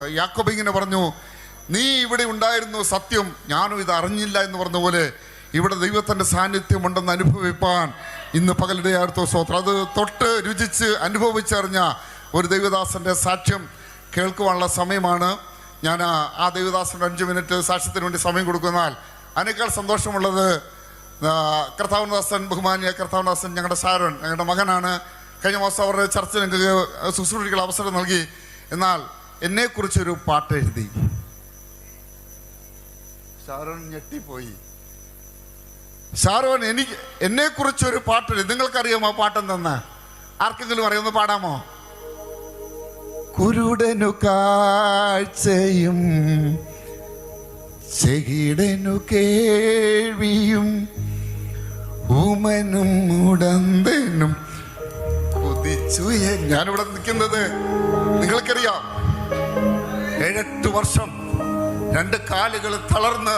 യാക്കോബ് ഇങ്ങനെ പറഞ്ഞു, നീ ഇവിടെ ഉണ്ടായിരുന്നു സത്യം, ഞാനും ഇത് അറിഞ്ഞില്ല എന്ന് പറഞ്ഞ പോലെ ഇവിടെ ദൈവത്തിൻ്റെ സാന്നിധ്യം ഉണ്ടെന്ന് അനുഭവിപ്പാൻ ഇന്ന് പകലിടയാർത്തോ സ്തോത്രം. അത് തൊട്ട് രുചിച്ച് അനുഭവിച്ചറിഞ്ഞ ഒരു ദൈവദാസൻ്റെ സാക്ഷ്യം കേൾക്കുവാനുള്ള സമയമാണ്. ഞാൻ ആ ദൈവദാസൻ്റെ 5 മിനിറ്റ് സാക്ഷ്യത്തിന് വേണ്ടി സമയം കൊടുക്കുന്നാൽ അതിനേക്കാൾ സന്തോഷമുള്ളത് കർത്താവനദാസൻ, ബഹുമാനിയ കർത്താവനദാസൻ ഞങ്ങളുടെ സാരൻ, ഞങ്ങളുടെ മകനാണ്. കഴിഞ്ഞ മാസം അവരുടെ ചർച്ച ഞങ്ങൾക്ക് ശുശ്രൂഷികൾ അവസരം നൽകി. എന്നാൽ എന്നെക്കുറിച്ചൊരു പാട്ട് എഴുതി. ഷാരോൺ ഞെട്ടിപ്പോയി. ഷാരോൺ എന്നെക്കുറിച്ചൊരു പാട്ട് എഴുതി. നിങ്ങൾക്കറിയാമോ ആ പാട്ടെന്തെന്ന്? ആർക്കെങ്കിലും അറിയാമോ? പാടാമോ? കുരുടനു കാഴ്ചയും ചെകിടനു കേൾവിയും ഊമനും മുടന്തനും കുതിച്ചു. ഞാനിവിടെ നിൽക്കുന്നത് നിങ്ങൾക്കറിയാം, 7-8 വർഷം 2 കാലുകൾ തളർന്ന്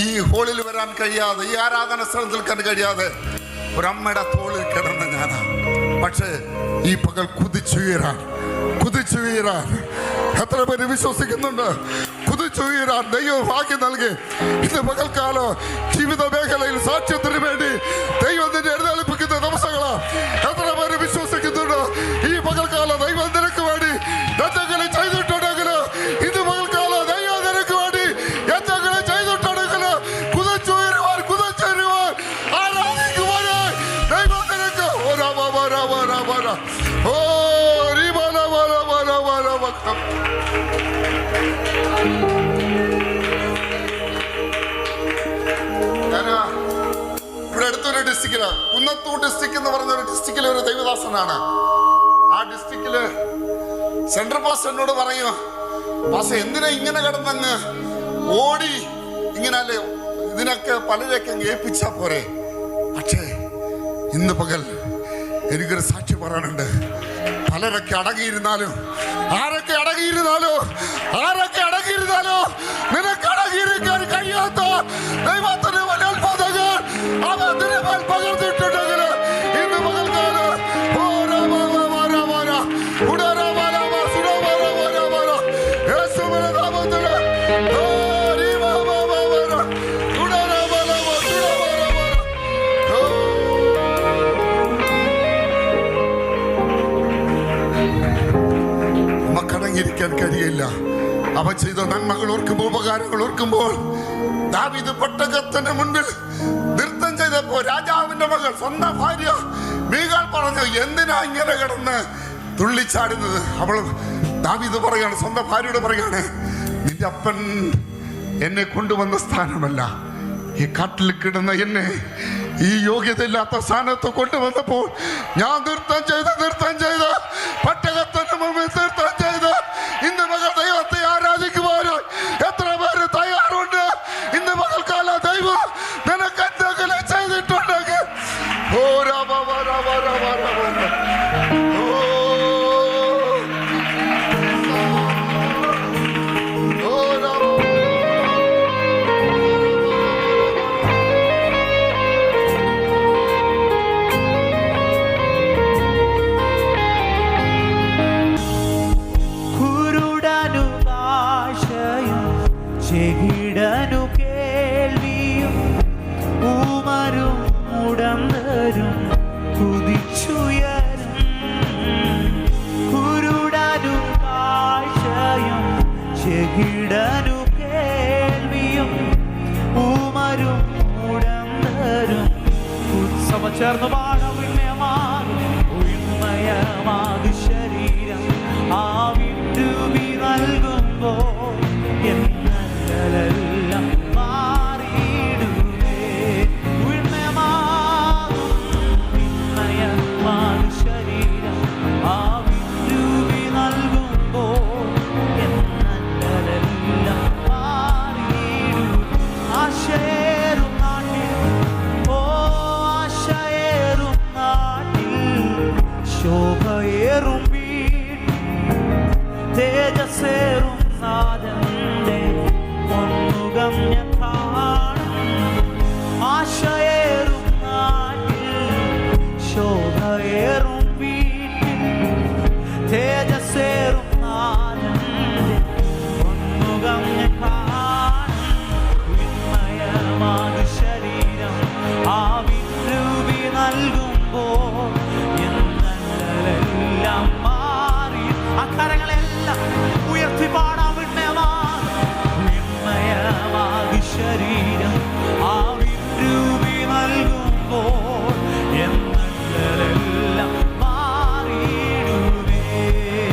ഈ ഹോളിൽ വരാൻ കഴിയാതെ, ഈ ആരാധന സ്ഥലത്ത് നിൽക്കാൻ കഴിയാതെ ഒരമ്മയുടെ തോളിൽ കിടന്ന ഞാനാ. പക്ഷേ ഈ പകൽ കുതിച്ചുയരാൻ എത്ര പേര് വിശ്വസിക്കുന്നുണ്ട്? കുതിച്ചുയരാൻ ദൈവം ഭാഗ്യം നൽകി. ഇന്ന് പകൽക്കാലം ജീവിത മേഖലയിൽ സാക്ഷ്യത്തിന് വേണ്ടി ദൈവം നിന്നെ എഴുന്നേൽപ്പിക്കുന്ന ദിവസങ്ങളാ. എത്ര പേര് വിശ്വസിക്കുന്നുണ്ട്? ഈ പകൽക്കാലം ദൈവം നിനക്ക് വേണ്ടി എന്തെങ്കിലും ചെയ്തിട്ടുണ്ടെങ്കിൽ, ഇന്ന് പകൽക്കാലം ദൈവം നിനക്ക് വേണ്ടി എന്തെങ്കിലും ചെയ്തിട്ടുണ്ടെങ്കിൽ കുതിച്ചുയരുവാൻ ആരാധിക്കുവാനായി ദൈവം നിനക്ക് ഇവിടെ അടുത്തൊരു ഡിസ്ട്രിക്റ്റില്, കുന്നത്തൂർ ഡിസ്ട്രിക്ട് എന്ന് പറഞ്ഞൊരു ഡിസ്ട്രിക്റ്റിലെ ഒരു ദൈവദാസനാണ്. ആ ഡിസ്ട്രിക്റ്റില് സെൻട്രൽ പാസ്റ്റർ എന്നോട് പറയും, പാസ്റ്റർ എന്തിനാ ഇങ്ങനെ കിടന്നങ്ങ് ഓടി ഇങ്ങനല്ലേ, ഇതിനൊക്കെ പലരെയൊക്കെ ഏൽപ്പിച്ചാ പോരെ. പക്ഷേ ഇന്ന് പകൽ എനിക്കൊരു സാക്ഷി പറയാനുണ്ട്. പലരൊക്കെ അടങ്ങിയിരുന്നാലും ആരൊക്കെ അടങ്ങിയിരുന്നാലോ നിനക്ക് അടങ്ങിയിരിക്കാൻ കഴിയാത്ത ദൈവത്തിന് വലിയ അത്ഭുതങ്ങൾ അവൻ നിന്നെ പകർന്നിട്ടുണ്ടെങ്കിൽ ഇന്ന് പകൽക്കാലം യേശുവിന്റെ നാമത്തില് ിരിക്കാൻ കഴിയില്ല. അവൻ ചെയ്ത നന്മകൾ ഓർക്കുമ്പോൾ, ഉപകാരങ്ങൾ ഓർക്കുമ്പോൾ, ദാവീദ് പെട്ടകത്തിന് മുൻപിൽ നൃത്തം ചെയ്തപ്പോ രാജാവിന്റെ മകൾ, സ്വന്തം ഭാര്യ മീകാൾ പറഞ്ഞു, എന്തിനാ ഇങ്ങനെ കിടന്ന് തുള്ളിച്ചാടുന്നത്? അവൾ ദാവീദ് പറയാണ്, സ്വന്തം ഭാര്യയോട് പറയാണ്, നിന്റെ അപ്പൻ എന്നെ കൊണ്ടുവന്ന സ്ഥാനമല്ല, ഈ കാട്ടിൽ കിടന്ന എന്നെ ഈ യോഗ്യതയില്ലാത്ത സ്ഥാനത്ത് കൊണ്ടുവന്നപ്പോൾ ഞാൻ നൃത്തം ചെയ്ത് പട്ടകത്തിന് മുമ്പിൽ നൃത്തം ചെയ്ത് ഇന്ന് മകൾ ദൈവത്തെ ആരാധിക്കുവാനായി എത്ര പേര് തയ്യാറുണ്ട്? ഇന്ന് മകൾക്കാല ദൈവം നിനക്ക് എന്തെങ്കിലും ചെയ്തിട്ടുണ്ടെങ്കിൽ ചെകിടനു കേൾവിയും ഊമരും മുടന്തരും കുതിച്ചുയരും. കുരുടനു കാഴ്ചയും ചെകിടനു കേൾവിയും ഊമരും മുടന്തരും ഉത്സവ ചേർന്ന് ഉന്മയമാകു ശരീരം ആ വിട്ടുവി നൽകുമ്പോൾ എന്നെല്ലാം മാറിയിടുവേ. ഉന്മയമാകു ശരീരം ആ വിട്ടുവി നൽകുമ്പോൾ എന്നെല്ലാം മാറിയിടും. ആശയേറും നാട്ടിൽ, ആശയേറും നാട്ടിൽ, ശോഭയേറും വീട്ടിൽ, തേജസ്സേറും നാഥന്റെ പൊന്നുകം